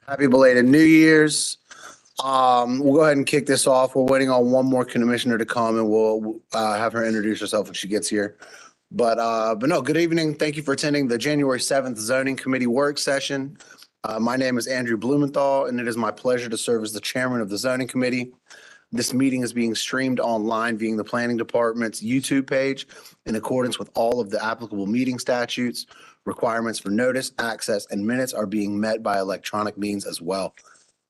Happy belated New Year's. We'll go ahead and kick this off. We're waiting on one more commissioner to come and we'll have her introduce herself when she gets here. But no, good evening. Thank you for attending the January 7th Zoning Committee work session. My name is Andrew Blumenthal, and it is my pleasure to serve as the chairman of the Zoning Committee. This meeting is being streamed online via the Planning Department's YouTube page in accordance with all of the applicable meeting statutes. Requirements for notice, access, and minutes are being met by electronic means as well.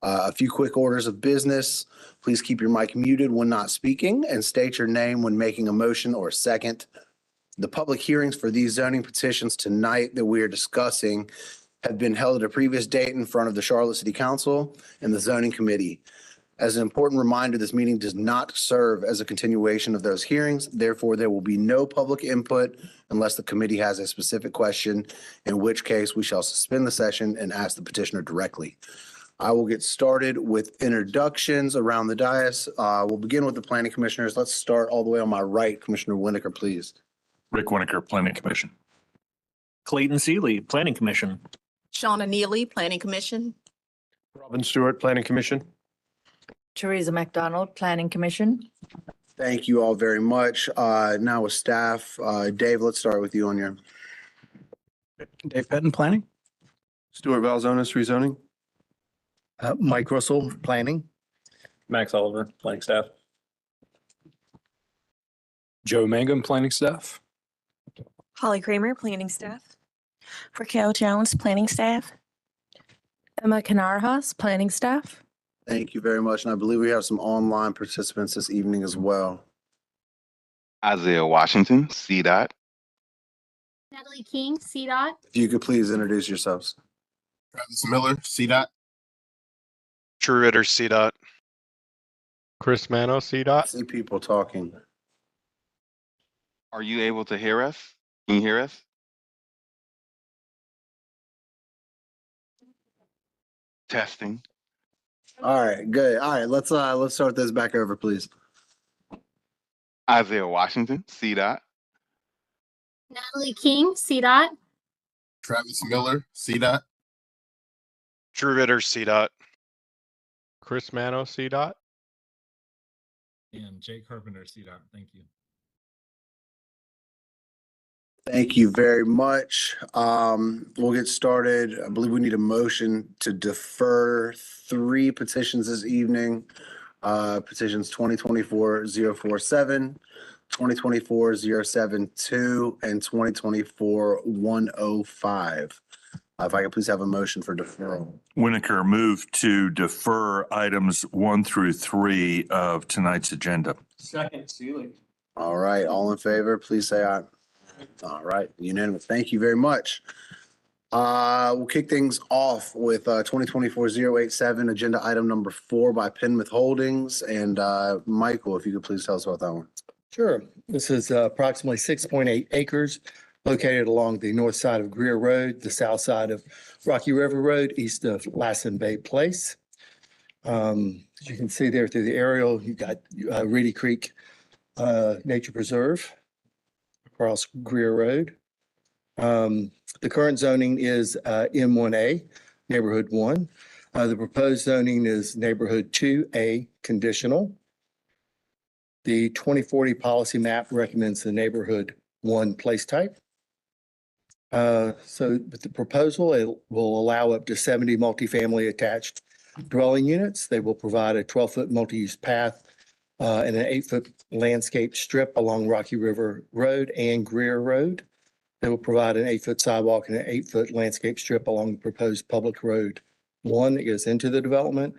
A few quick orders of business. Please keep your mic muted when not speaking and state your name when making a motion or a second. The public hearings for these zoning petitions tonight that we are discussing have been held at a previous date in front of the Charlotte City Council and the Zoning Committee. As an important reminder, this meeting does not serve as a continuation of those hearings. Therefore, there will be no public input unless the committee has a specific question, in which case we shall suspend the session and ask the petitioner directly. I will get started with introductions around the dais. We'll begin with the planning commissioners. Let's start all the way on my right. Commissioner Winokur, please. Rick Winokur, Planning Commission. Clayton Seeley, Planning Commission. Shauna Neely, Planning Commission. Robin Stewart, Planning Commission. Teresa McDonald, Planning Commission. Thank you all very much. Now with staff, Dave, let's start with you on your. Dave Pettin, Planning. Stuart Valzonis, Rezoning. Mike Russell, Planning. Max Oliver, Planning Staff. Joe Mangum, Planning Staff. Holly Kramer, Planning Staff. Raquel Jones, Planning Staff. Emma Canarhas, Planning Staff. Thank you very much. And I believe we have some online participants this evening as well. Isaiah Washington, CDOT. Natalie King, CDOT. If you could please introduce yourselves. Travis Miller, CDOT. Drew Ritter, CDOT. Chris Mano, I CDOT. see people talking. Are you able to hear us? Can you hear us? Testing. All right, good. All right, let's start this back over, please. Isaiah Washington, CDOT. Natalie King, CDOT. Travis Miller, CDOT. Drew Ritter, CDOT. Chris Mano, CDOT. And Jake Carpenter, CDOT. Thank you. Thank you very much. We'll get started. I believe we need a motion to defer 3 petitions this evening. Petitions 2024-047, 2024-072, and 2024-105. If I could please have a motion for deferral. Winokur, move to defer items 1 through 3 of tonight's agenda. Second, Seeley. All right, all in favor, please say aye. All right, unanimous. Thank you very much. We'll kick things off with 2024-087, agenda item number 4 by Penmouth Holdings. And Michael, if you could please tell us about that one. Sure. This is approximately 6.8 acres located along the north side of Greer Road, the south side of Rocky River Road, east of Lassen Bay Place. As you can see there through the aerial, you've got Reedy Creek Nature Preserve across Greer Road. The current zoning is M1A, Neighborhood 1. The proposed zoning is Neighborhood 2A, conditional. The 2040 policy map recommends the Neighborhood 1 place type. So with the proposal, it will allow up to 70 multifamily attached dwelling units. They will provide a 12-foot multi-use path and an 8-foot landscape strip along Rocky River Road and Greer Road. They will provide an 8-foot sidewalk and an 8-foot landscape strip along the proposed public road 1 that goes into the development.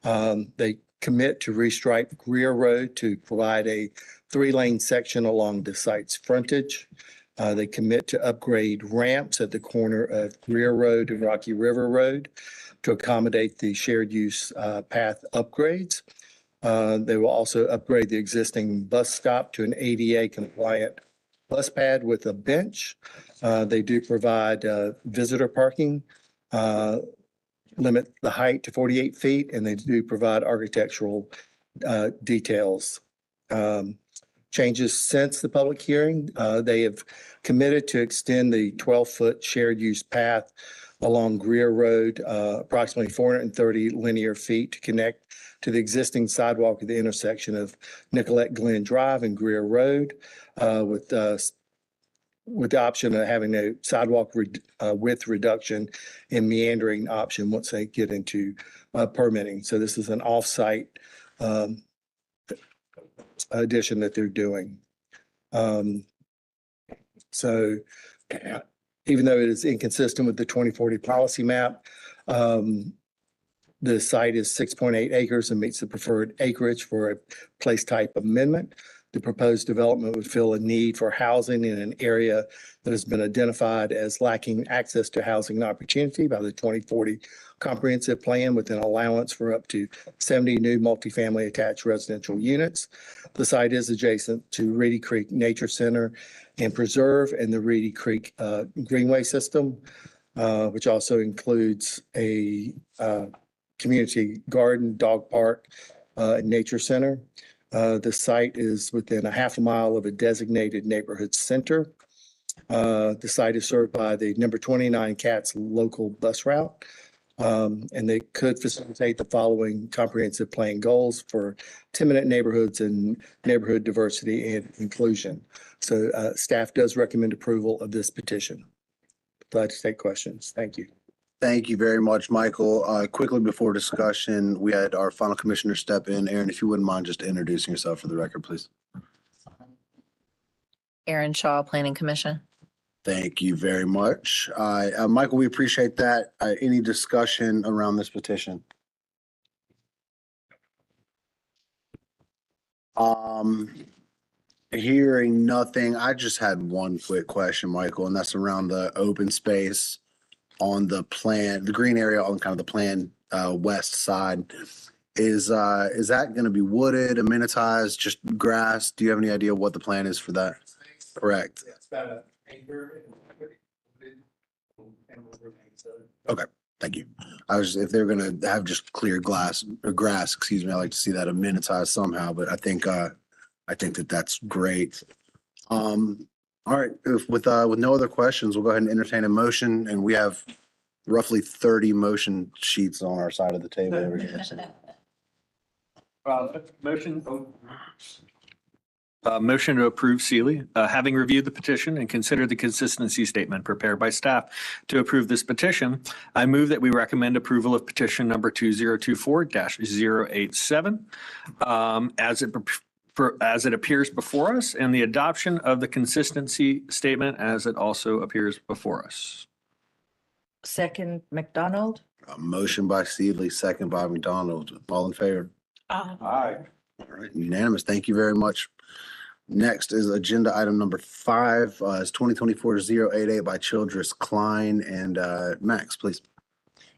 They commit to restripe Greer Road to provide a 3-lane section along the site's frontage. They commit to upgrade ramps at the corner of Greer Road and Rocky River Road to accommodate the shared use path upgrades. They will also upgrade the existing bus stop to an ADA compliant bus pad with a bench. They do provide visitor parking, limit the height to 48 feet, and they do provide architectural details. Changes since the public hearing, they have committed to extend the 12-foot shared use path along Greer Road, approximately 430 linear feet to connect to the existing sidewalk at the intersection of Nicolette Glen Drive and Greer Road, with the option of having a sidewalk width reduction and meandering option once they get into permitting. So this is an off-site addition that they're doing. So even though it is inconsistent with the 2040 policy map, the site is 6.8 acres and meets the preferred acreage for a place type amendment. The proposed development would fill a need for housing in an area that has been identified as lacking access to housing opportunity by the 2040 comprehensive plan, with an allowance for up to 70 new multifamily attached residential units. The site is adjacent to Reedy Creek Nature Center and Preserve and the Reedy Creek Greenway System, which also includes a community garden, dog park, nature center. The site is within a half a mile of a designated neighborhood center. The site is served by the number 29 CATS local bus route. And they could facilitate the following comprehensive plan goals for 10-minute neighborhoods and neighborhood diversity and inclusion. So staff does recommend approval of this petition. Glad to take questions. Thank you. Thank you very much, Michael. Quickly before discussion, we had our final commissioner step in. Aaron, if you wouldn't mind just introducing yourself for the record, please. Erin Shaw, Planning Commission. Thank you very much. Michael, we appreciate that. Any discussion around this petition? Hearing nothing, I just had one quick question, Michael, and that's around the open space on the plan, the green area on kind of the plan west side. Is that going to be wooded, amenitized, just grass? Do you have any idea what the plan is for that? Correct. It's about an acre. Okay, thank you. If they're gonna have just clear glass or grass, excuse me, I like to see that amenitized somehow, but I think that that's great. All right, with no other questions, we'll go ahead and entertain a motion, and we have roughly 30 motion sheets on our side of the table over here. Motion to approve Sealy, having reviewed the petition and considered the consistency statement prepared by staff to approve this petition, I move that we recommend approval of petition number 2024-087 as it appears before us, and the adoption of the consistency statement as it also appears before us. Second, McDonald. A motion by Seeley, second by McDonald. All in favor? Aye. All right, unanimous. Thank you very much. Next is agenda item number 5, is 2024-088 by Childress Klein and Max, please.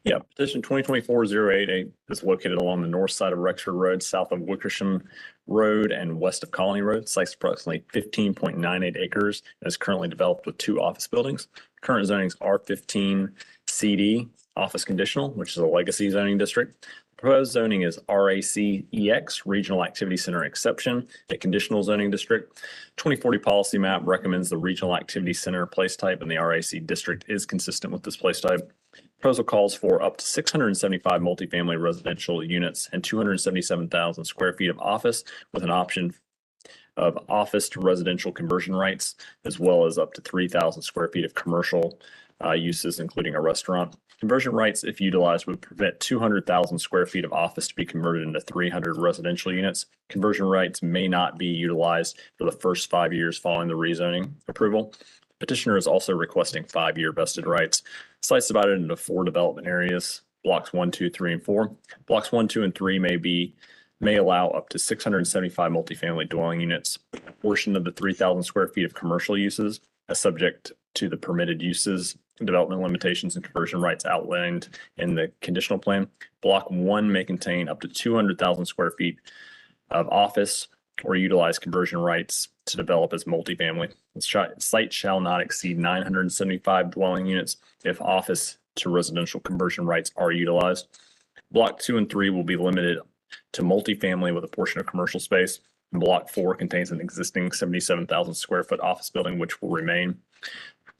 Yeah, petition 2024-088 is located along the north side of Rexford Road, south of Wickersham Road and west of Colony Road. Site's approximately 15.98 acres and is currently developed with 2 office buildings. Current zoning is R15 CD, office conditional, which is a legacy zoning district. Proposed zoning is RACEX, Regional Activity Center Exception, a conditional zoning district. 2040 policy map recommends the Regional Activity Center place type, and the RAC district is consistent with this place type. Proposal calls for up to 675 multifamily residential units and 277,000 square feet of office, with an option of office to residential conversion rights, as well as up to 3,000 square feet of commercial uses, including a restaurant. Conversion rights, if utilized, would prevent 200,000 square feet of office to be converted into 300 residential units. Conversion rights may not be utilized for the first 5 years following the rezoning approval. Petitioner is also requesting 5-year vested rights. Sites divided into 4 development areas, blocks 1, 2, 3, and 4. Blocks 1, 2, and 3 may allow up to 675 multifamily dwelling units. A portion of the 3,000 square feet of commercial uses is subject to the permitted uses, development limitations, and conversion rights outlined in the conditional plan. Block 1 may contain up to 200,000 square feet of office or utilize conversion rights to develop as multifamily. The site shall not exceed 975 dwelling units if office to residential conversion rights are utilized. Block 2 and 3 will be limited to multifamily with a portion of commercial space. Block 4 contains an existing 77,000 square foot office building, which will remain.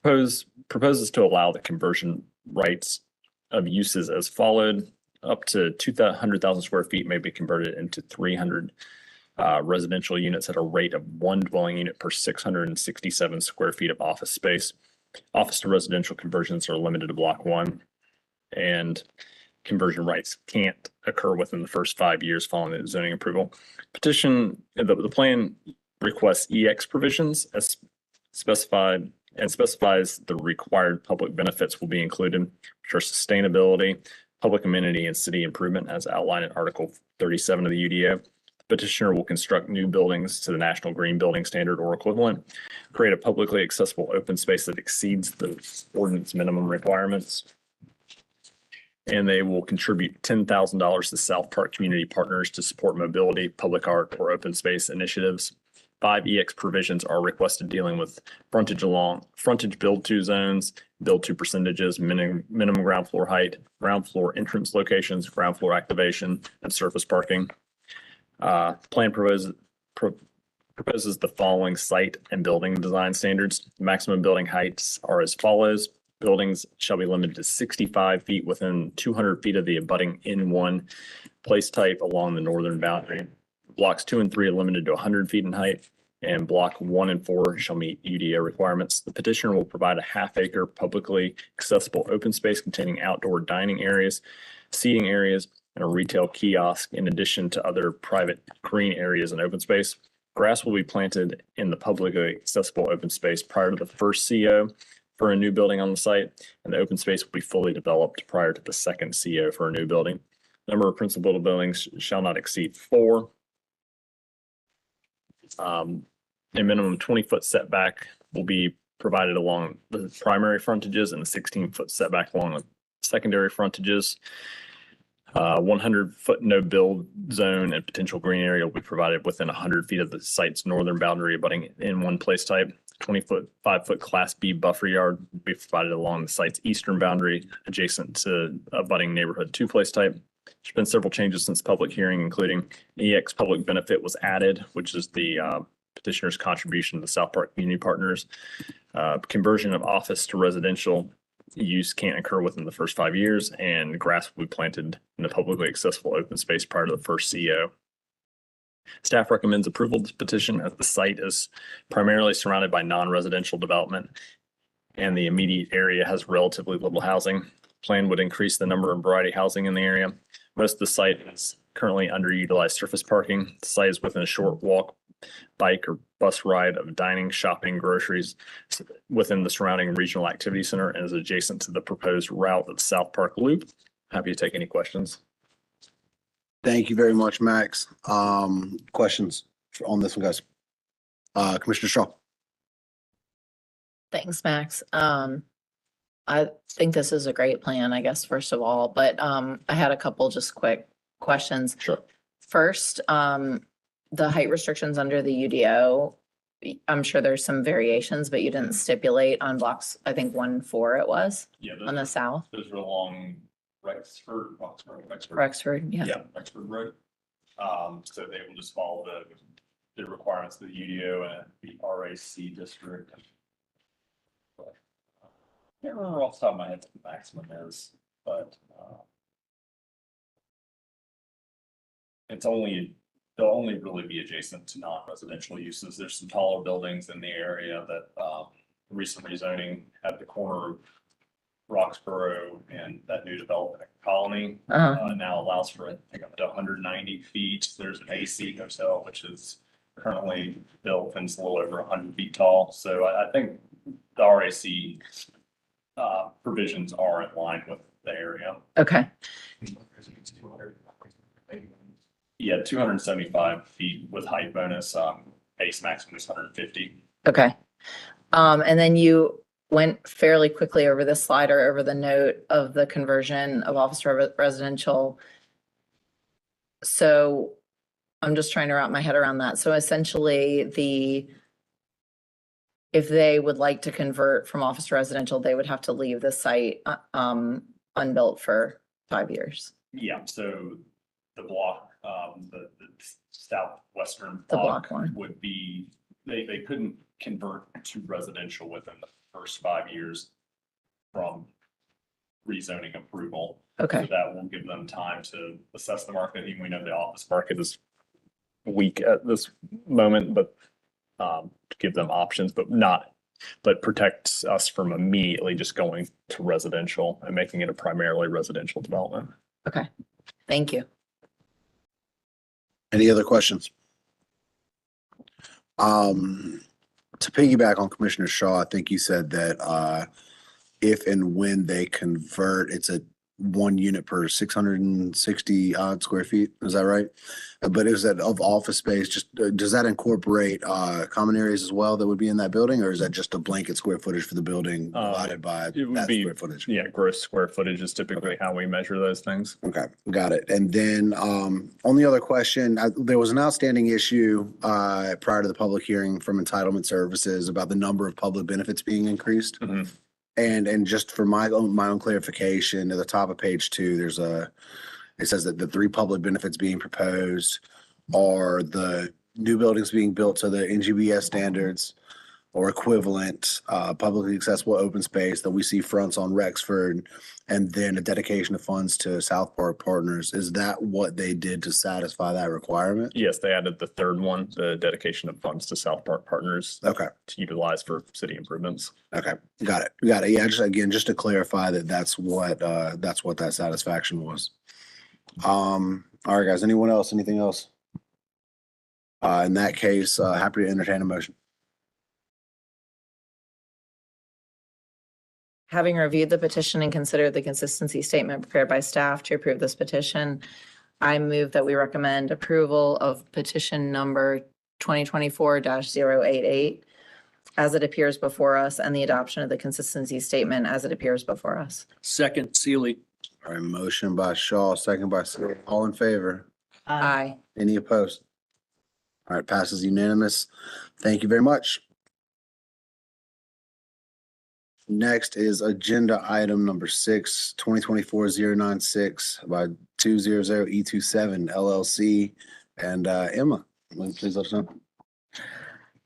Proposes to allow the conversion rights of uses as followed. Up to 200,000 square feet may be converted into 300 residential units at a rate of one dwelling unit per 667 square feet of office space. Office to residential conversions are limited to block 1, and conversion rights can't occur within the first 5 years following the zoning approval. Petition, the plan requests EX provisions as specified and specifies the required public benefits will be included, which are sustainability, public amenity, and city improvement as outlined in Article 37 of the UDO. Petitioner will construct new buildings to the National Green Building Standard or equivalent, create a publicly accessible open space that exceeds the ordinance minimum requirements, and they will contribute $10,000 to South Park Community Partners to support mobility, public art, or open space initiatives. 5 EX provisions are requested dealing with frontage build to zones, build to percentages, minimum ground floor height, ground floor entrance locations, ground floor activation, and surface parking. Plan proposes the following site and building design standards. Maximum building heights are as follows. Buildings shall be limited to 65 feet within 200 feet of the abutting N1 place type along the northern boundary. Blocks 2 and 3 are limited to 100 feet in height, and block 1 and 4 shall meet UDO requirements. The petitioner will provide a half-acre publicly accessible open space containing outdoor dining areas, seating areas, and a retail kiosk in addition to other private green areas and open space. Grass will be planted in the publicly accessible open space prior to the first CO for a new building on the site, and the open space will be fully developed prior to the second CO for a new building. Number of principal buildings shall not exceed 4. A minimum 20-foot setback will be provided along the primary frontages and a 16-foot setback along the secondary frontages. 100-foot no build zone and potential green area will be provided within 100 feet of the site's northern boundary abutting N1 place type. 20-foot, 5-foot Class B buffer yard will be provided along the site's eastern boundary adjacent to abutting neighborhood 2 place type. There's been several changes since public hearing, including EX public benefit was added, which is the petitioner's contribution to the South Park Community Partners. Conversion of office to residential use can't occur within the first 5 years, and grass will be planted in the publicly accessible open space prior to the first CO. Staff recommends approval of this petition as the site is primarily surrounded by non-residential development and the immediate area has relatively little housing. Plan would increase the number and variety of housing in the area. Most of the site is currently underutilized surface parking. The site is within a short walk, bike, or bus ride of dining, shopping, groceries within the surrounding regional activity center and is adjacent to the proposed route of South Park Loop. Happy to take any questions. Thank you very much, Max. Questions on this one, guys? Commissioner Shaw. Thanks, Max. I think this is a great plan, I guess, first of all, but I had a couple just quick questions. Sure. First, the height restrictions under the UDO, I'm sure there's some variations, but you didn't stipulate on blocks, I think 1 and 4 it was Yeah, on the south. those are along Rexford, Rexford, yeah. Rexford Road. So they will just follow the requirements of the UDO and the RAC district. But, I can't remember off the top of my head what the maximum is, but they'll only really be adjacent to non-residential uses. There's some taller buildings in the area that recent rezoning at the corner of Roxborough and that new development Colony now allows for, I think, up to 190 feet. There's an AC hotel, which is currently built and it's a little over 100 feet tall. So I think the RAC provisions are in line with the area. Okay. Yeah, 275 feet with height bonus. Base maximum is 150. Okay. And then you went fairly quickly over this slide or over the note of the conversion of office to residential. So I'm just trying to wrap my head around that. So essentially if they would like to convert from office to residential, they would have to leave the site unbuilt for 5 years. Yeah, so the block, the southwestern block one would be, they couldn't convert to residential within the first 5 years from rezoning approval. Okay. So that will give them time to assess the market. Even we know the office market is weak at this moment, but to give them options, but protects us from immediately just going to residential and making it a primarily residential development. Okay. Thank you. Any other questions? To piggyback on Commissioner Shaw, I think you said that if and when they convert, it's a 1 unit per 660 odd square feet. Is that right? But is that of office space? Just does that incorporate common areas as well that would be in that building, or is that just a blanket square footage for the building divided by It would that be, square footage? yeah, gross square footage is typically how we measure those things. Okay, got it. And then only other question, there was an outstanding issue prior to the public hearing from entitlement services about the number of public benefits being increased. Mhm. And just for my own clarification, at the top of page 2, it says that the 3 public benefits being proposed are the new buildings being built to the NGBS standards or equivalent, publicly accessible open space that we see fronts on Rexford, and then a dedication of funds to South Park Partners. Is that what they did to satisfy that requirement? Yes, they added the third one, the dedication of funds to South Park Partners Okay. to utilize for city improvements. Okay, got it. Yeah, just to clarify that's what that satisfaction was. All right, guys, anyone else, anything else? In that case, happy to entertain a motion. Having reviewed the petition and considered the consistency statement prepared by staff to approve this petition, I move that we recommend approval of petition number 2024-088 as it appears before us, and the adoption of the consistency statement as it appears before us. Second, Sealy. All right, motion by Shaw, second by Sealy. All in favor? Aye. Any opposed? All right, passes unanimous. Thank you very much. Next is agenda item number 6, 2024-096 by 200E27 LLC. And Emma, please let us know.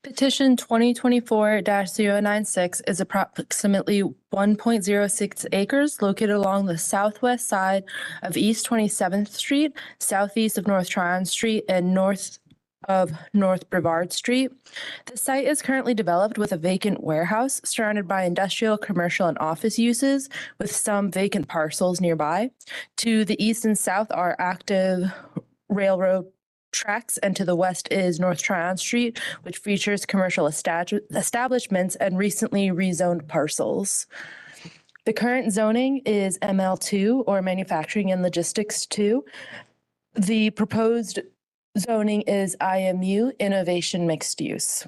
Petition 2024-096 is approximately 1.06 acres located along the southwest side of East 27th Street, southeast of North Tryon Street, and north of North Brevard Street. The site is currently developed with a vacant warehouse surrounded by industrial, commercial, and office uses, with some vacant parcels nearby. To the east and south are active railroad tracks, and to the west is North Tryon Street, which features commercial establishments and recently rezoned parcels. The current zoning is ML2, or Manufacturing and Logistics 2. The proposed zoning is IMU, Innovation Mixed Use.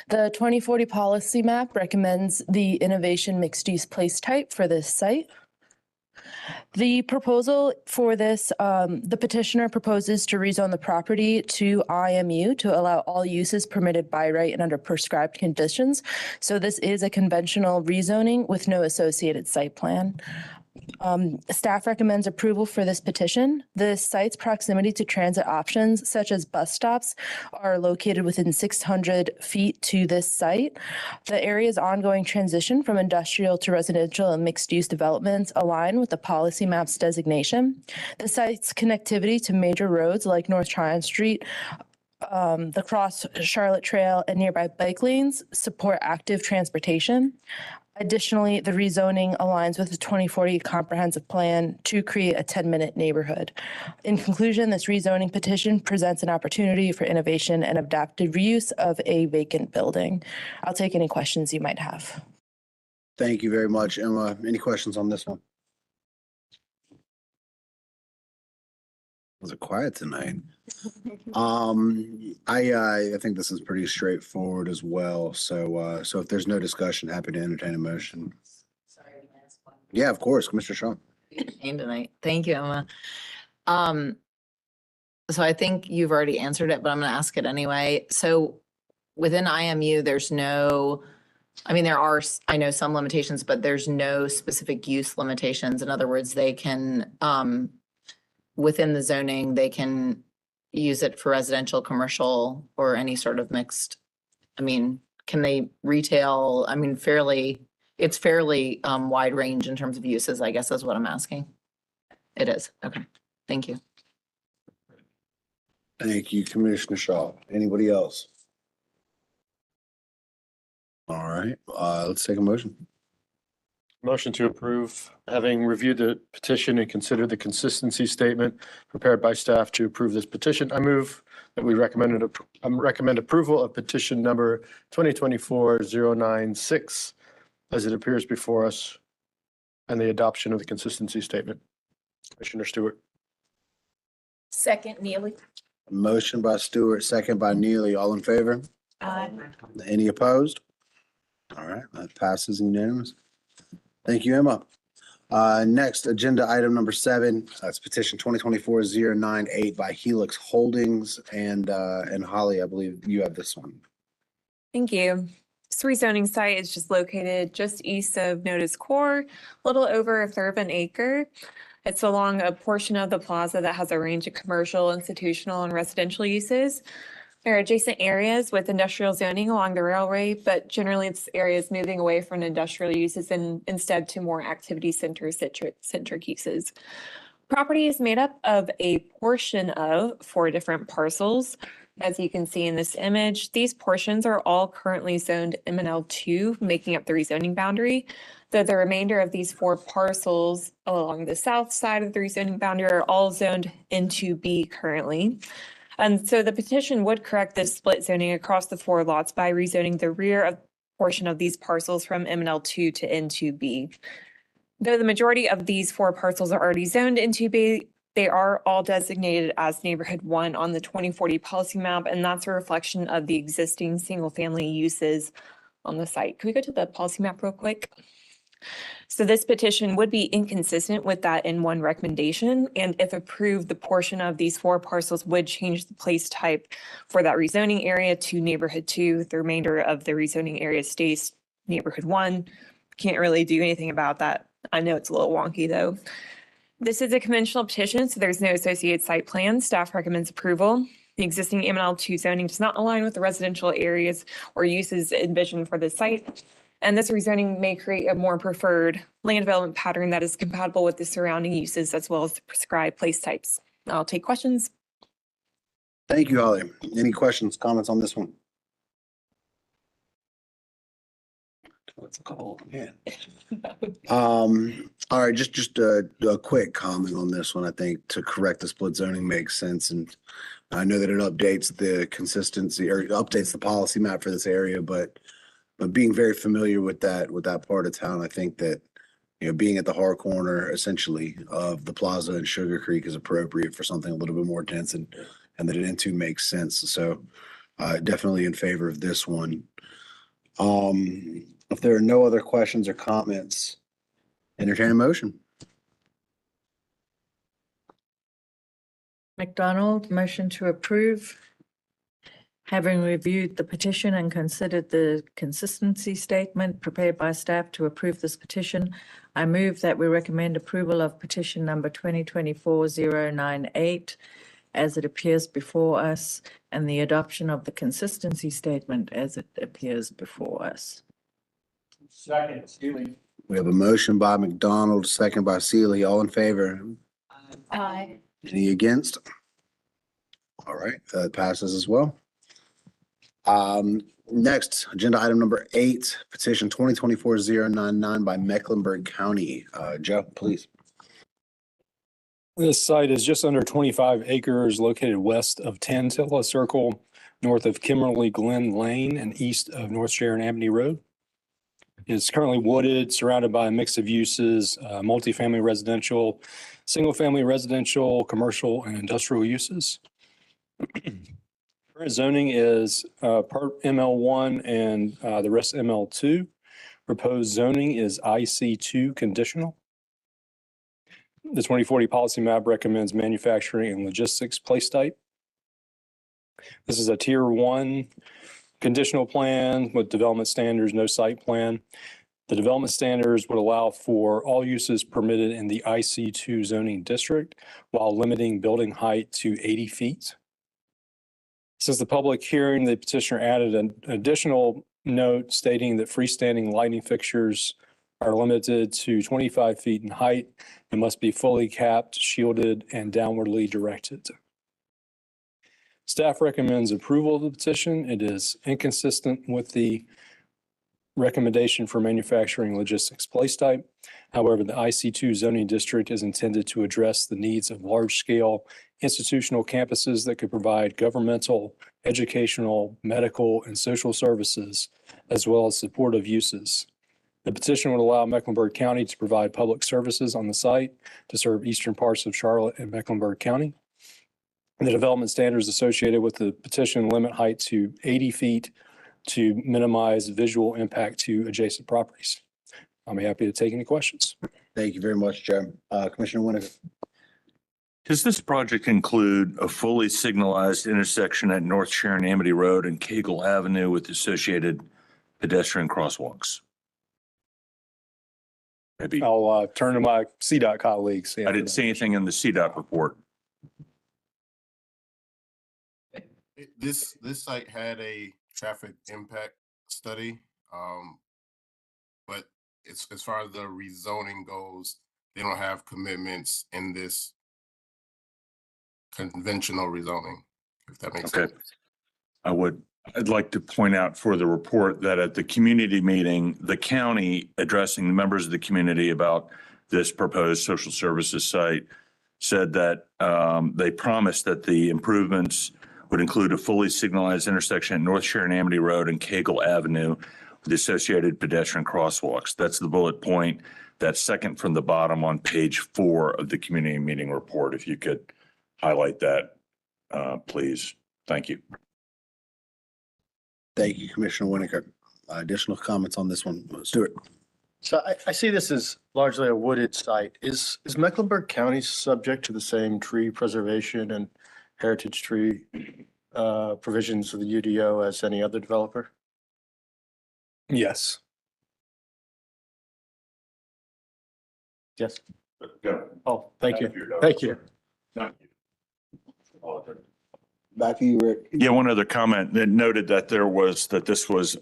The 2040 policy map recommends the innovation mixed use place type for this site. The proposal for this, the petitioner proposes to rezone the property to IMU to allow all uses permitted by right and under prescribed conditions. So this is a conventional rezoning with no associated site plan. Staff recommends approval for this petition. The site's proximity to transit options, such as bus stops, are located within 600 feet to this site. The area's ongoing transition from industrial to residential and mixed-use developments align with the policy map's designation. The site's connectivity to major roads like North Tryon Street, the Cross Charlotte Trail, and nearby bike lanes support active transportation. Additionally, the rezoning aligns with the 2040 comprehensive plan to create a 10-minute neighborhood. In conclusion, this rezoning petition presents an opportunity for innovation and adaptive reuse of a vacant building. I'll take any questions you might have. Thank you very much, Emma. Any questions on this one? Was it quiet tonight? I think this is pretty straightforward as well. So if there's no discussion, happy to entertain a motion. Sorry, I can ask one. Yeah, of course, Commissioner Shaw. Tonight. Thank you, Emma. So I think you've already answered it, but I'm going to ask it anyway. So within IMU, there's no, I mean, there are, I know, some limitations, but there's no specific use limitations. In other words, they can, within the zoning, they can use it for residential, commercial, or any sort of mixed. I mean, can they retail? I mean, fairly It's fairly wide range in terms of uses, I guess is what I'm asking. It is. Okay. Thank you. Thank you, Commissioner Shaw. Anybody else? All right, let's take a motion. Motion to approve, having reviewed the petition and considered the consistency statement prepared by staff to approve this petition. I move that we recommend approval of petition number 2024-096 as it appears before us and the adoption of the consistency statement. Commissioner Stewart. Second, Neely. Motion by Stewart, second by Neely. All in favor? Aye. Any opposed? All right, that passes unanimous. Thank you, Emma. Next, agenda item number 7, that's petition 2024-098 by Helix Holdings and Holly, I believe you have this one. Thank you. This rezoning site is just located just east of Notice Core, a little over a third of an acre. It's along a portion of the plaza that has a range of commercial, institutional, and residential uses. There are adjacent areas with industrial zoning along the railway, but generally this area is moving away from industrial uses and instead to more activity centric uses. Property is made up of a portion of 4 different parcels. As you can see in this image, these portions are all currently zoned MNL2, making up the rezoning boundary. Though the remainder of these 4 parcels along the south side of the rezoning boundary are all zoned into B currently. And so the petition would correct this split zoning across the 4 lots by rezoning the rear portion of these parcels from MNL2 to N2B. Though the majority of these 4 parcels are already zoned into B, they are all designated as Neighborhood 1 on the 2040 policy map, and that's a reflection of the existing single-family uses on the site. Can we go to the policy map real quick? So this petition would be inconsistent with that N1 recommendation, and if approved, the portion of these 4 parcels would change the place type for that rezoning area to Neighborhood 2. The remainder of the rezoning area stays Neighborhood 1. Can't really do anything about that. I know it's a little wonky though. This is a conventional petition, so there's no associated site plan. Staff recommends approval. The existing MNL2 zoning does not align with the residential areas or uses envisioned for the site. And this rezoning may create a more preferred land development pattern that is compatible with the surrounding uses as well as the prescribed place types. I'll take questions. Thank you, Holly. Any questions, comments on this one? What's it called? Yeah. All right, just a quick comment on this one. I think to correct the split zoning makes sense, and I know that it updates the consistency or updates the policy map for this area, but being very familiar with that part of town, I think that, you know, being at the hard corner essentially of the plaza and Sugar Creek is appropriate for something a little bit more dense and that it into makes sense. So definitely in favor of this one. If there are no other questions or comments, entertain a motion. McDonald, motion to approve. Having reviewed the petition and considered the consistency statement prepared by staff to approve this petition, I move that we recommend approval of petition number 2024-098 as it appears before us and the adoption of the consistency statement as it appears before us. Second, Seeley. We have a motion by McDonald, second by Seeley. All in favor? Aye. Any against? All right, that passes as well. Next, agenda item number 8, petition 2024-099 by Mecklenburg County. Joe, please. This site is just under 25 acres located west of Tantilla Circle, north of Kimberly Glen Lane and east of North Sharon Avenue Road. It's currently wooded, surrounded by a mix of uses, multifamily residential, single-family residential, commercial, and industrial uses. Current zoning is part ML1 and the rest ML2. Proposed zoning is IC2 conditional. The 2040 policy map recommends manufacturing and logistics place type. This is a tier 1 conditional plan with development standards, no site plan. The development standards would allow for all uses permitted in the IC2 zoning district while limiting building height to 80 feet. Since the public hearing, the petitioner added an additional note stating that freestanding lighting fixtures are limited to 25 feet in height and must be fully capped, shielded, and downwardly directed. Staff recommends approval of the petition. It is inconsistent with the recommendation for manufacturing logistics place type. However, the IC2 zoning district is intended to address the needs of large-scale institutional campuses that could provide governmental, educational, medical, and social services, as well as supportive uses. The petition would allow Mecklenburg County to provide public services on the site to serve eastern parts of Charlotte and Mecklenburg County. The development standards associated with the petition limit height to 80 feet to minimize visual impact to adjacent properties. I'm happy to take any questions. Thank you very much, Chair. Commissioner Winick. Does this project include a fully signalized intersection at North Sharon Amity Road and Cagle Avenue with associated pedestrian crosswalks? Maybe. I'll turn to my CDOT colleagues. I didn't see anything in the CDOT report. This site had a traffic impact study, but it's as far as the rezoning goes, they don't have commitments in this conventional rezoning, if that makes sense. I'd like to point out for the report that at the community meeting, the county addressing the members of the community about this proposed social services site said that they promised that the improvements would include a fully signalized intersection at North Sharon Amity Road and Cagle Avenue with associated pedestrian crosswalks. That's the bullet point. That's second from the bottom on page 4 of the community meeting report. If you could highlight that, please. Thank you. Thank you, Commissioner Winick. Additional comments on this one, Stuart? So I see this as largely a wooded site. Is Mecklenburg County subject to the same tree preservation and heritage tree provisions of the UDO as any other developer? Yes. Yes. Oh, thank you. Thank you. Back to you, Rick. Yeah, one other comment that noted that this was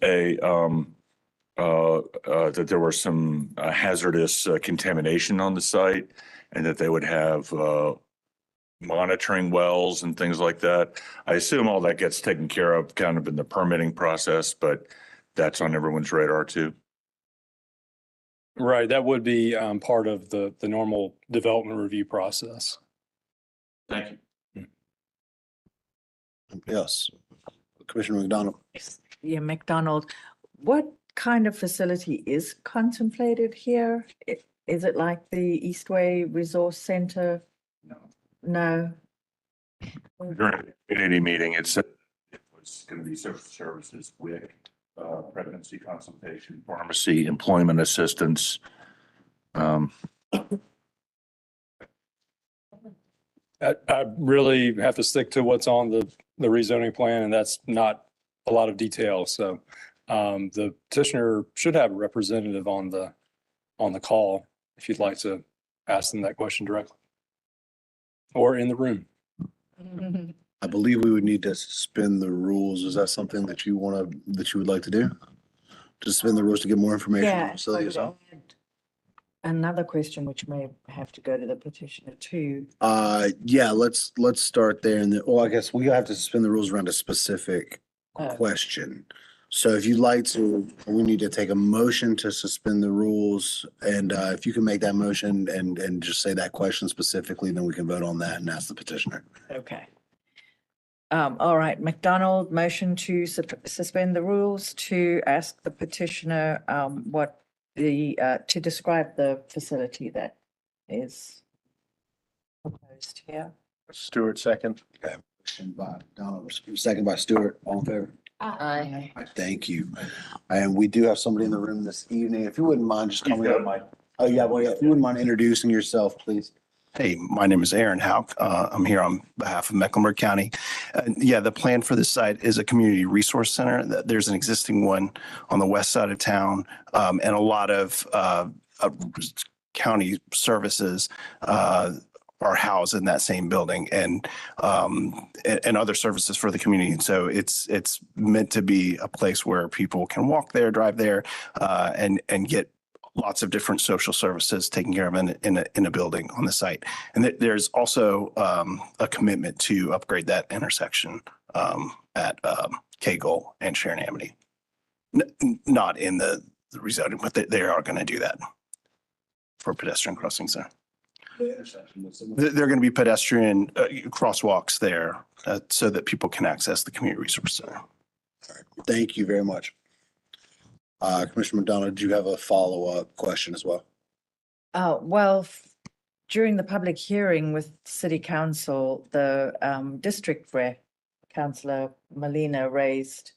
that there was some hazardous contamination on the site and that they would have monitoring wells and things like that. I assume all that gets taken care of kind of in the permitting process, but that's on everyone's radar too. Right, that would be part of the normal development review process. Thank you. Yes. Commissioner McDonald. Yeah, McDonald, what kind of facility is contemplated here? Is it like the Eastway Resource Center? No. During the community meeting, it said it was going to be social services with pregnancy consultation, pharmacy, employment assistance. I really have to stick to what's on the rezoning plan, and that's not a lot of detail. So the petitioner should have a representative on the call if you'd like to ask them that question directly, or in the room. I believe we would need to suspend the rules. Is that something that you would like to do? To suspend the rules to get more information on the Yeah, facility as well? another question which may have to go to the petitioner too. Yeah, let's start there. And I guess we have to suspend the rules around a specific question. So if you'd like to, we need to take a motion to suspend the rules. And if you can make that motion and just say that question specifically, then we can vote on that and ask the petitioner. Okay. All right, McDonald, motion to suspend the rules to ask the petitioner to describe the facility that is proposed here. Stuart, second. Okay. Motion by Donald, second by Stuart. All in favor? Aye. Thank you. And we do have somebody in the room this evening. If you wouldn't mind just coming up. Oh, yeah, well, yeah, if you wouldn't mind introducing yourself, please. Hey, my name is Aaron Hauk. I'm here on behalf of Mecklenburg County. Yeah, the plan for this site is a community resource center. There's an existing one on the west side of town, and a lot of county services are are housed in that same building and other services for the community. And so it's meant to be a place where people can walk there, drive there, and get lots of different social services taken care of in a building on the site. And there's also a commitment to upgrade that intersection at Kegel and Sharon Amity. Not in the rezoning, but they are going to do that for pedestrian crossings there. They're going to be pedestrian crosswalks there so that people can access the community resource center. Thank you very much. Commissioner McDonald, do you have a follow-up question as well? Well, during the public hearing with City Council, the district rep, Councillor Molina, raised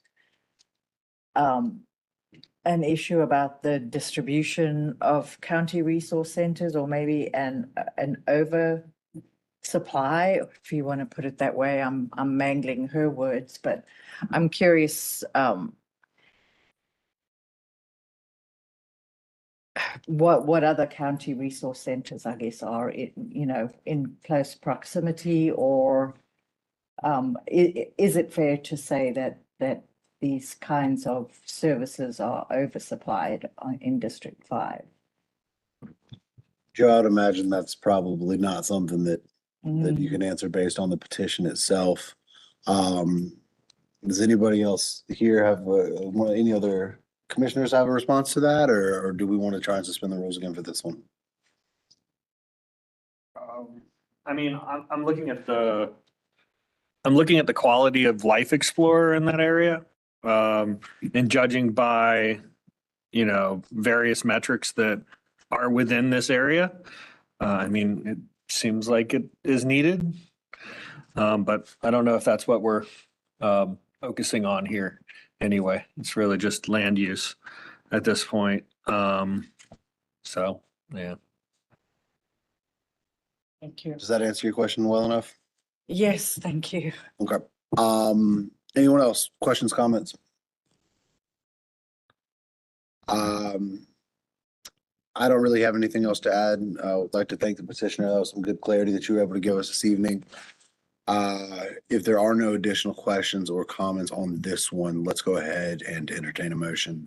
an issue about the distribution of county resource centers, or maybe an oversupply, if you want to put it that way. I'm mangling her words, but I'm curious what other county resource centers, I guess, are in close proximity, or is it fair to say that these kinds of services are oversupplied in District 5? Joe, I'd imagine that's probably not something that you can answer based on the petition itself. Does anybody else here have any other commissioners have a response to that, or do we want to try and suspend the rules again for this one? I mean, I'm looking at the quality of life explorer in that area. And judging by, various metrics that are within this area, I mean, it seems like it is needed. But I don't know if that's what we're focusing on here. Anyway, it's really just land use at this point. So, yeah. Thank you. Does that answer your question well enough? Yes, thank you. Okay. Anyone else? Questions, comments? I don't really have anything else to add. I would like to thank the petitioner. That was some good clarity that you were able to give us this evening. If there are no additional questions or comments on this one, let's go ahead and entertain a motion.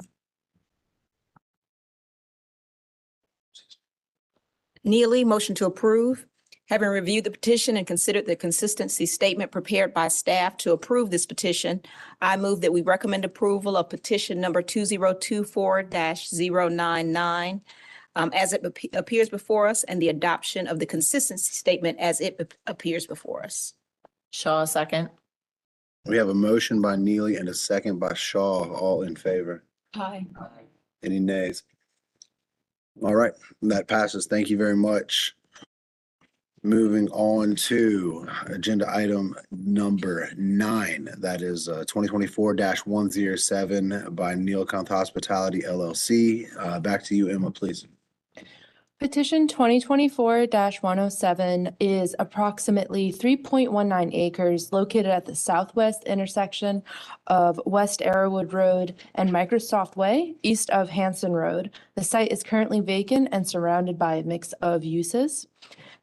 Neely, motion to approve. Having reviewed the petition and considered the consistency statement prepared by staff to approve this petition, I move that we recommend approval of petition number 2024-099 as it appears before us, and the adoption of the consistency statement as it appears before us. Shaw, second. We have a motion by Neely and a second by Shaw. All in favor? Aye. Any nays? All right, that passes. Thank you very much. Moving on to agenda item number 9. That is 2024-107 by Neelkanth Hospitality LLC. Back to you, Emma, please. Petition 2024-107 is approximately 3.19 acres located at the southwest intersection of West Arrowwood Road and Microsoft Way, east of Hanson Road. The site is currently vacant and surrounded by a mix of uses.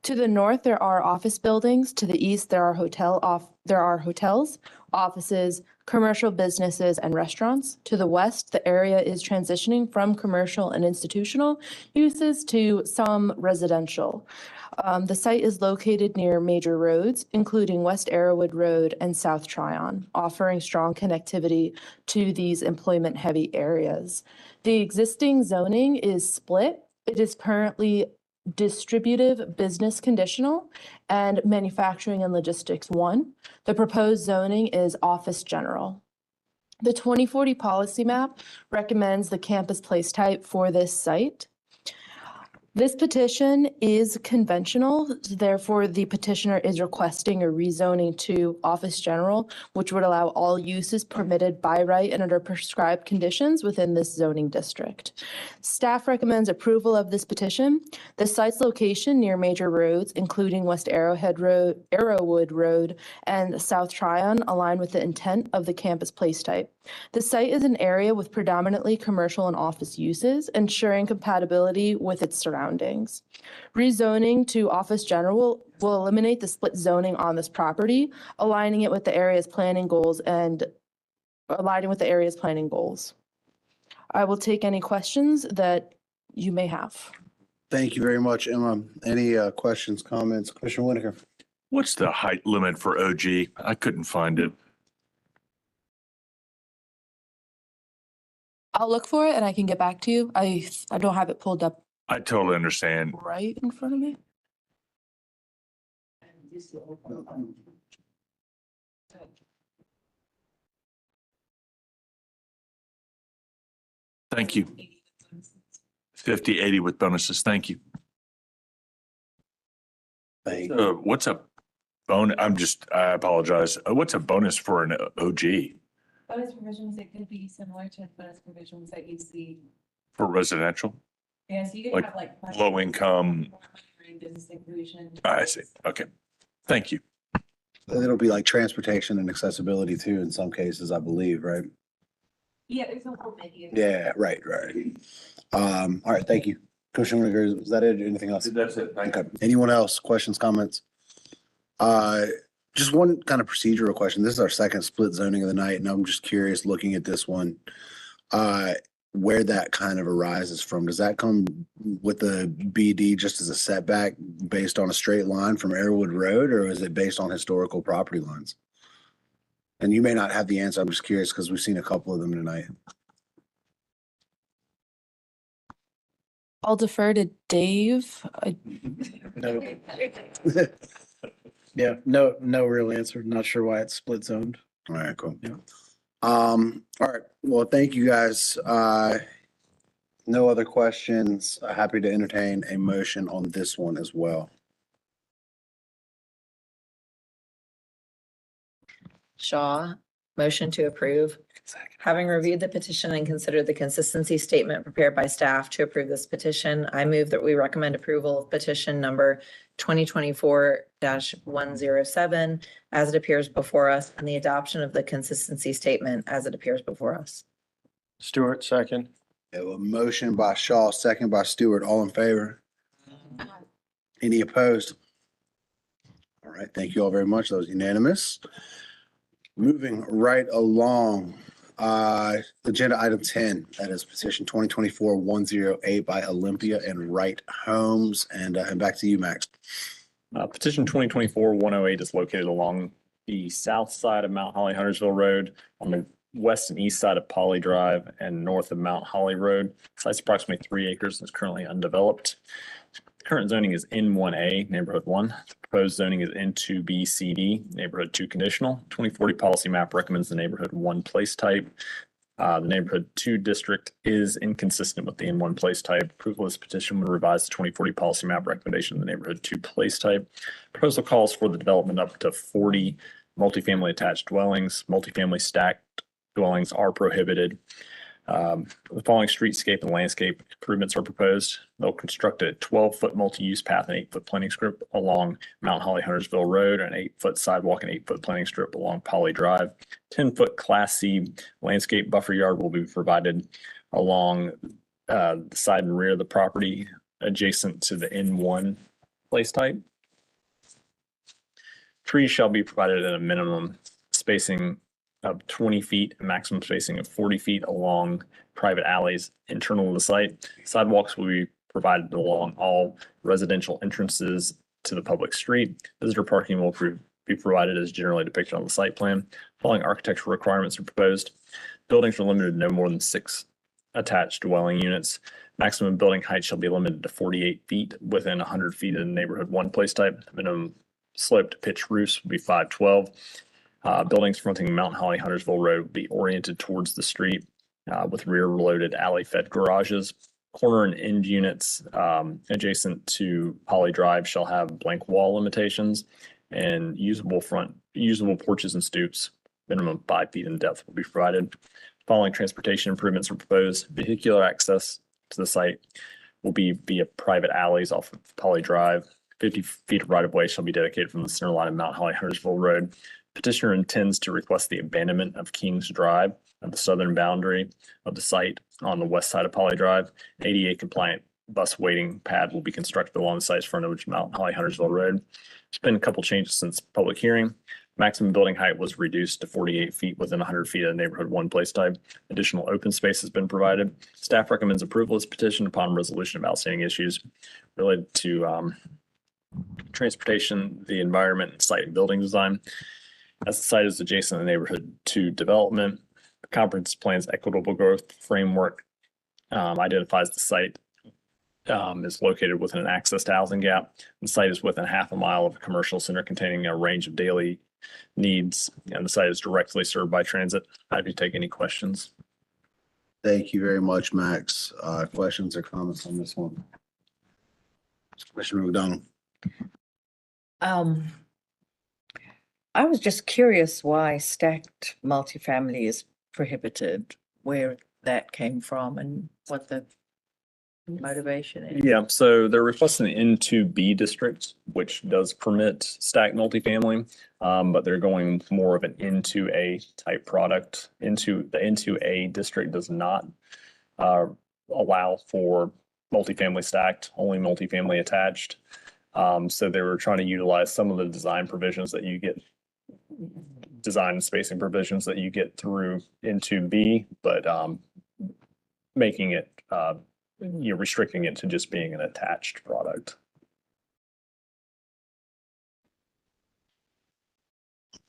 To the north, there are office buildings. To the east, there are hotels, offices, commercial businesses, and restaurants. To the west, the area is transitioning from commercial and institutional uses to some residential. The site is located near major roads, including West Arrowwood Road and South Tryon, offering strong connectivity to these employment-heavy areas. The existing zoning is split. It is currently distributive business conditional and manufacturing and logistics 1. The proposed zoning is office general. The 2040 policy map recommends the campus place type for this site. This petition is conventional, therefore the petitioner is requesting a rezoning to office general, which would allow all uses permitted by right and under prescribed conditions within this zoning district. Staff recommends approval of this petition. The site's location near major roads, including West Arrowwood Road and South Tryon, align with the intent of the campus place type. The site is an area with predominantly commercial and office uses, ensuring compatibility with its surroundings. surroundings. Rezoning to office general will eliminate the split zoning on this property, aligning it with the area's planning goals and aligning with the area's planning goals. I will take any questions that you may have. Thank you very much, Emma. Any questions, comments? Commissioner Winiker? What's the height limit for OG? I couldn't find it. I'll look for it and I can get back to you. I don't have it pulled up I totally understand. right in front of me. Thank you. 50, 80 with bonuses. Thank you. Thank you. What's a I apologize. What's a bonus for an OG Bonus provisions, it could be similar to bonus provisions that you see. for residential? Yeah, so you could Like have like. low income? Business inclusion. I see. Okay. Thank you. It'll be like transportation and accessibility too, in some cases, I believe, right? Yeah, there's a whole menu. Yeah, right. All right, thank you. Commissioner Winiker, is that it? Anything else? That's it. Thank you. Okay. Anyone else? Questions, comments? Just one kind of procedural question. This is our second split zoning of the night, and I'm just curious, looking at this one, where that kind of arises from. Does that come with the BD just as a setback based on a straight line from Airwood Road, or is it based on historical property lines? And you may not have the answer. I'm just curious because we've seen a couple of them tonight. I'll defer to Dave. No. Yeah, no real answer. Not sure why it's split zoned. All right, cool. Yeah. All right. Well, thank you guys. No other questions. Happy to entertain a motion on this one as well. Shaw, motion to approve. Having reviewed the petition and considered the consistency statement prepared by staff to approve this petition, I move that we recommend approval of petition number 2024-107 as it appears before us and the adoption of the consistency statement as it appears before us. Stewart, second. We have a motion by Shaw, second by Stewart. All in favor? Any opposed? All right, thank you all very much. That was unanimous. Moving right along, agenda item 10, that is petition 2024-108 by Olympia and Wright Homes. And back to you, Max. Petition 2024-108 is located along the south side of Mount Holly Huntersville Road on the west and east side of Poly Drive and north of Mount Holly Road. Site's approximately 3 acres and is currently undeveloped. Current zoning is N1A, neighborhood 1. Proposed zoning is N2B CD, neighborhood 2 conditional. 2040 policy map recommends the neighborhood 1 place type. The neighborhood 2 district is inconsistent with the N1 place type. Approval of this petition would revise the 2040 policy map recommendation of the neighborhood 2 place type. Proposal calls for the development up to 40 multifamily attached dwellings. Multifamily stacked dwellings are prohibited. The following streetscape and landscape improvements are proposed. They'll construct a 12-foot multi-use path and 8-foot planting strip along Mount Holly Huntersville Road, an 8-foot sidewalk and 8-foot planting strip along Poly Drive. 10-foot Class C landscape buffer yard will be provided along the side and rear of the property adjacent to the N1 place type. Trees shall be provided at a minimum spacing of 20 feet, and maximum spacing of 40 feet along private alleys internal to the site. Sidewalks will be provided along all residential entrances to the public street. Visitor parking will be provided as generally depicted on the site plan. Following architectural requirements are proposed. Buildings are limited to no more than 6 attached dwelling units. Maximum building height shall be limited to 48 feet within 100 feet of the neighborhood 1 place type. Minimum slope to pitch roofs will be 512. Buildings fronting Mount Holly Huntersville Road will be oriented towards the street with rear-loaded alley-fed garages. Corner and end units adjacent to Poly Drive shall have blank wall limitations, and usable porches and stoops, minimum 5 feet in depth, will be provided. Following transportation improvements are proposed. Vehicular access to the site will be via private alleys off of Poly Drive. 50 feet of right-of-way shall be dedicated from the center line of Mount Holly Huntersville Road. Petitioner intends to request the abandonment of Kings Drive at the southern boundary of the site on the west side of Poly Drive. ADA compliant bus waiting pad will be constructed along the site's frontage of Mount Holly Huntersville Road. There's been a couple changes since public hearing. Maximum building height was reduced to 48 feet within 100 feet of the neighborhood one place type. Additional open space has been provided. Staff recommends approval of this petition upon resolution of outstanding issues related to transportation, the environment, and site and building design. As the site is adjacent to the neighborhood 2 development, the comprehensive plan's equitable growth framework identifies the site is located within an access to housing gap. The site is within half a mile of a commercial center containing a range of daily needs, and the site is directly served by transit. Happy to take any questions. Thank you very much, Max. Questions or comments on this one? Commissioner McDonald. I was just curious why stacked multifamily is prohibited, where that came from and what the motivation is. Yeah, so they're requesting the N2B district, which does permit stacked multifamily, but they're going more of an N2A type product. The N2A district does not allow for multifamily stacked, only multifamily attached. So they were trying to utilize some of the design provisions that you get, design and spacing provisions that you get through N2B, but making it you're restricting it to just being an attached product.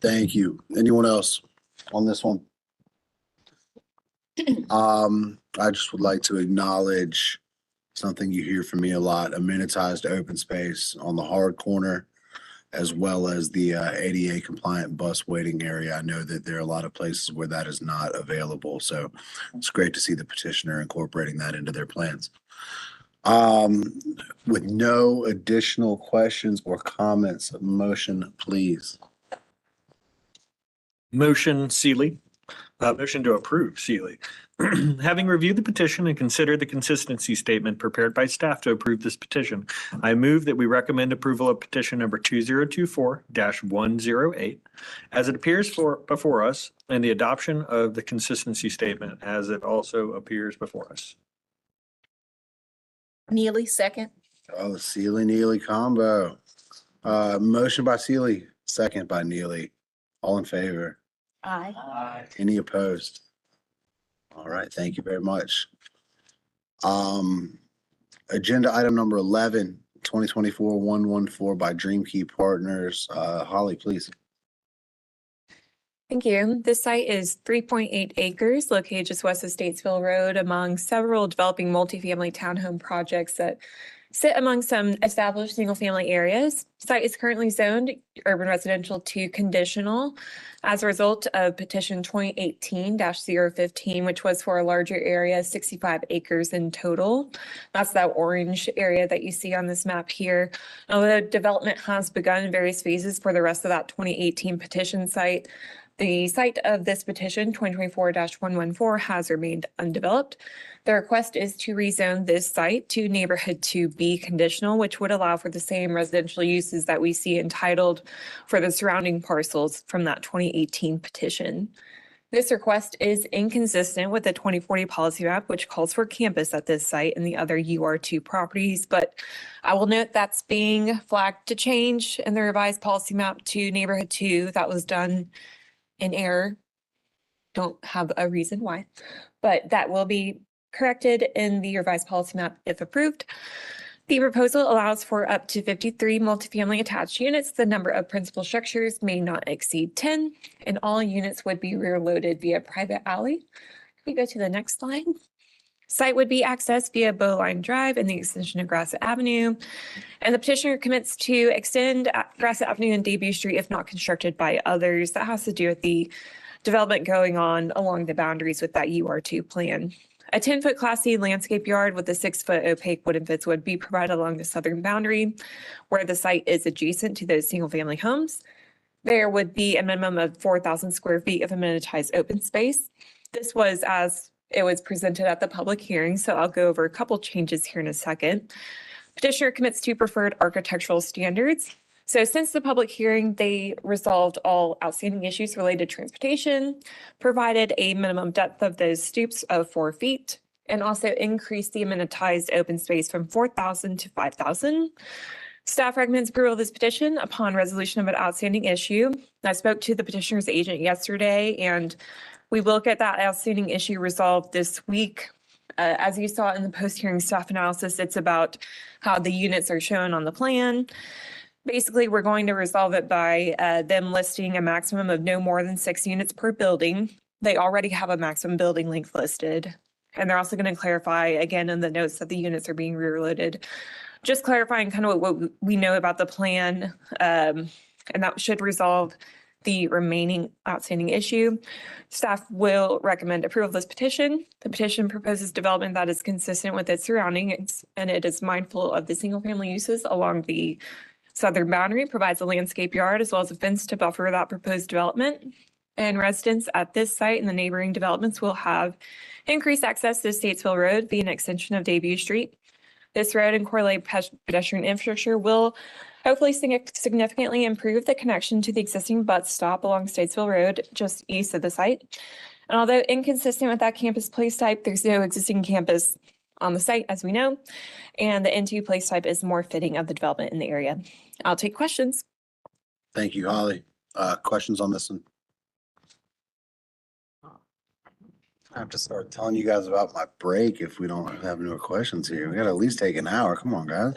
Thank you. Anyone else on this one? I just would like to acknowledge something you hear from me a lot, amenitized open space on the hard corner, as well as the ADA compliant bus waiting area. I know that there are a lot of places where that is not available. So it's great to see the petitioner incorporating that into their plans. With no additional questions or comments, motion, please. Motion Seeley. Motion to approve Seeley. Having reviewed the petition and considered the consistency statement prepared by staff to approve this petition, I move that we recommend approval of petition number 2024-108 as it appears before us, and the adoption of the consistency statement as it also appears before us. Neely, second. Oh, the Seeley Neely combo. Motion by Seeley, second by Neely. All in favor? Aye. Any opposed? All right, thank you very much. Agenda item number 11, 2024-114 by Dream Key Partners. Holly, please. Thank you. This site is 3.8 acres located just west of Statesville Road among several developing multifamily townhome projects that sit among some established single-family areas. Site is currently zoned urban residential to conditional as a result of petition 2018-015, which was for a larger area, 65 acres in total. That's that orange area that you see on this map here. Although development has begun in various phases for the rest of that 2018 petition site, the site of this petition, 2024-114, has remained undeveloped. The request is to rezone this site to neighborhood 2B conditional, which would allow for the same residential uses that we see entitled for the surrounding parcels from that 2018 petition. This request is inconsistent with the 2040 policy map, which calls for campus at this site and the other UR2 properties. But I will note that's being flagged to change in the revised policy map to neighborhood 2. That was done in error. Don't have a reason why, but that will be corrected in the revised policy map if approved. The proposal allows for up to 53 multifamily attached units. The number of principal structures may not exceed 10, and all units would be rear loaded via private alley. If we go to the next slide. Site would be accessed via Bowline Drive and the extension of Grassett Avenue. And the petitioner commits to extend Grassett Avenue and Debut Street if not constructed by others. That has to do with the development going on along the boundaries with that UR2 plan. A 10-foot Class C landscape yard with a 6-foot opaque wooden fence would be provided along the southern boundary where the site is adjacent to those single-family homes. There would be a minimum of 4,000 square feet of amenitized open space. This was as it was presented at the public hearing, so I'll go over a couple changes here in a second. Petitioner commits to preferred architectural standards. So since the public hearing, they resolved all outstanding issues related to transportation, provided a minimum depth of those stoops of 4 feet, and also increase the amenitized open space from 4,000 to 5,000. Staff recommends approval of this petition upon resolution of an outstanding issue. I spoke to the petitioner's agent yesterday, and we will get that outstanding issue resolved this week. As you saw in the post-hearing staff analysis, it's about how the units are shown on the plan. Basically, we're going to resolve it by them listing a maximum of no more than 6 units per building. They already have a maximum building length listed. And they're also going to clarify again in the notes that the units are being rear loaded. Just clarifying kind of what we know about the plan, and that should resolve the remaining outstanding issue. Staff will recommend approval of this petition. The petition proposes development that is consistent with its surroundings, and it is mindful of the single-family uses along the southern boundary, provides a landscape yard as well as a fence to buffer that proposed development. And residents at this site and the neighboring developments will have increased access to Statesville Road via an extension of Debut Street. This road and correlated pedestrian infrastructure will hopefully significantly improve the connection to the existing bus stop along Statesville Road just east of the site. And although inconsistent with that campus place type, there's no existing campus on the site, as we know, and the N2 place type is more fitting of the development in the area. I'll take questions. Thank you, Holly. Questions on this one? I have to start telling you guys about my break if we don't have no questions here. We gotta at least take an hour. Come on, guys.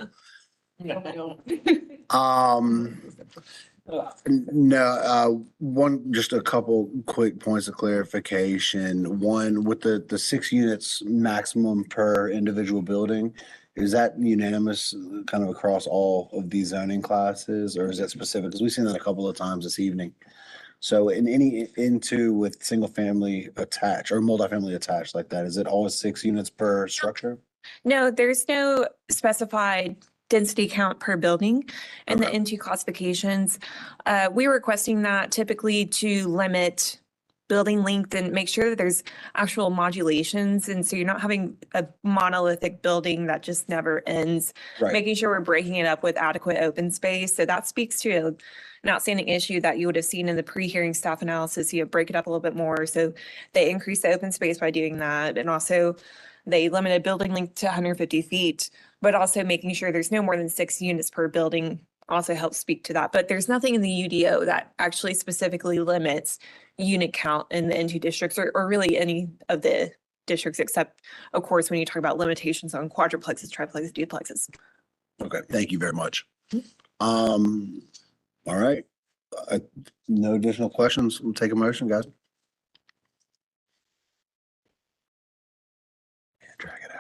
Just a couple quick points of clarification. One, with the 6 units maximum per individual building, is that unanimous kind of across all of these zoning classes, or is that specific? Because we've seen that a couple of times this evening. So in any N2 with single family attached or multifamily attached like that, is it always 6 units per structure? No, there's no specified density count per building in the N2 classifications. We're requesting that typically to limit building length and make sure that there's actual modulations. And so you're not having a monolithic building that just never ends, making sure we're breaking it up with adequate open space. So that speaks to an outstanding issue that you would have seen in the pre-hearing staff analysis. You break it up a little bit more. So they increase the open space by doing that. And also they limited building length to 150 feet, but also making sure there's no more than 6 units per building also helps speak to that. But there's nothing in the UDO that actually specifically limits unit count in the N2 districts or really any of the districts, except of course, when you talk about limitations on quadruplexes, triplexes, duplexes. Okay, thank you very much. All right. No additional questions. We'll take a motion, guys.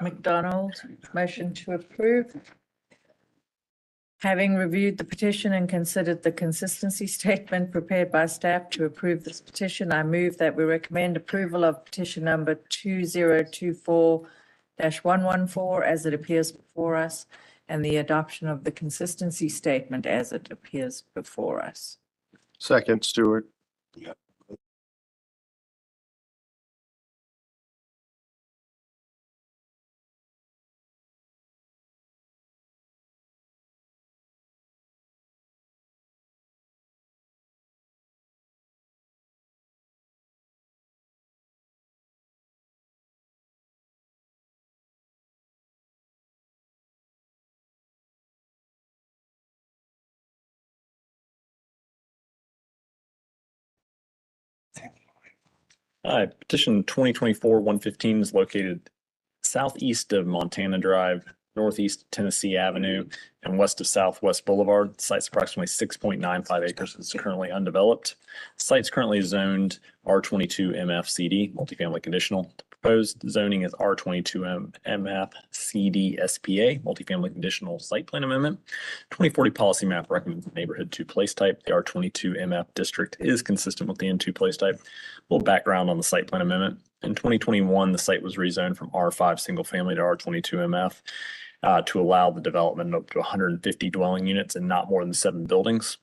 McDonald, motion to approve. Having reviewed the petition and considered the consistency statement prepared by staff to approve this petition, I move that we recommend approval of petition number 2024-114 as it appears before us, and the adoption of the consistency statement as it appears before us. Second, Stewart. Hi, petition 2024-115 is located southeast of Montana Drive, northeast of Tennessee Avenue, and west of Southwest Boulevard. The site's approximately 6.95 acres. It's currently undeveloped. The site's currently zoned R22 MFCD, multifamily conditional. The proposed zoning is R22 MFCD SPA, multifamily conditional site plan amendment. 2040 policy map recommends neighborhood 2 place type. The R22 MF district is consistent with the N2 place type. A little background on the site plan amendment. In 2021, the site was rezoned from R5 single family to R22 MF to allow the development of up to 150 dwelling units and not more than 7 buildings.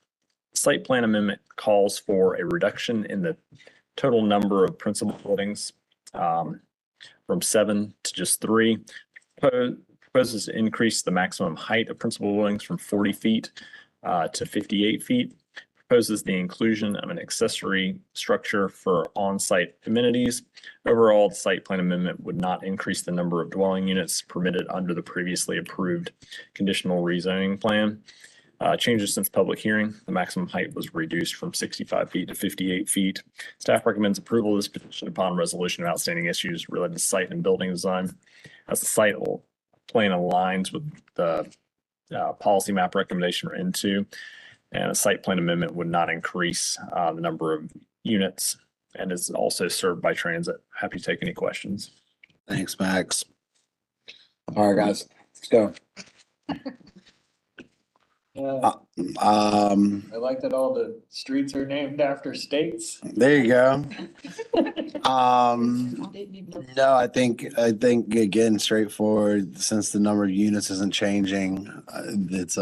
Site plan amendment calls for a reduction in the total number of principal buildings from 7 to just 3. Proposes to increase the maximum height of principal buildings from 40 feet to 58 feet. proposes the inclusion of an accessory structure for on-site amenities. Overall, the site plan amendment would not increase the number of dwelling units permitted under the previously approved conditional rezoning plan. Changes since public hearing, the maximum height was reduced from 65 feet to 58 feet. Staff recommends approval of this petition upon resolution of outstanding issues related to site and building design. As the site plan aligns with the policy map recommendation or N2, and a site plan amendment would not increase the number of units and is also served by transit. Happy to take any questions. Thanks, Max. All right, guys, let's go. I like that all the streets are named after states. There you go. No, I think again, straightforward, since the number of units isn't changing, it's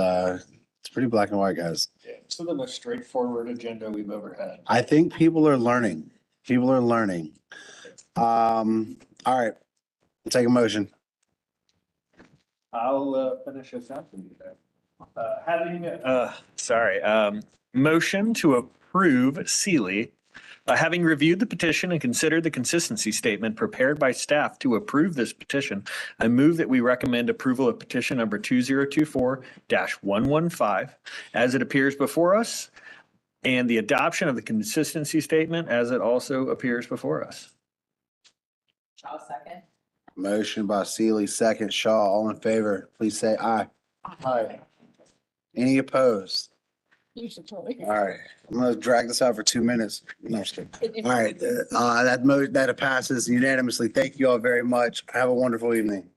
pretty black and white, guys. It's the most straightforward agenda we've ever had. I think people are learning. People are learning. All right, take a motion. I'll finish this up. Motion to approve Sealy. Having reviewed the petition and considered the consistency statement prepared by staff to approve this petition, I move that we recommend approval of petition number 2024-115 as it appears before us, and the adoption of the consistency statement as it also appears before us. I'll second. Motion by Sealy, second Shaw. All in favor, please say aye. Aye. Any opposed? All right, I'm gonna drag this out for 2 minutes. No, I'm just kidding. All right, that passes unanimously. Thank you all very much. Have a wonderful evening.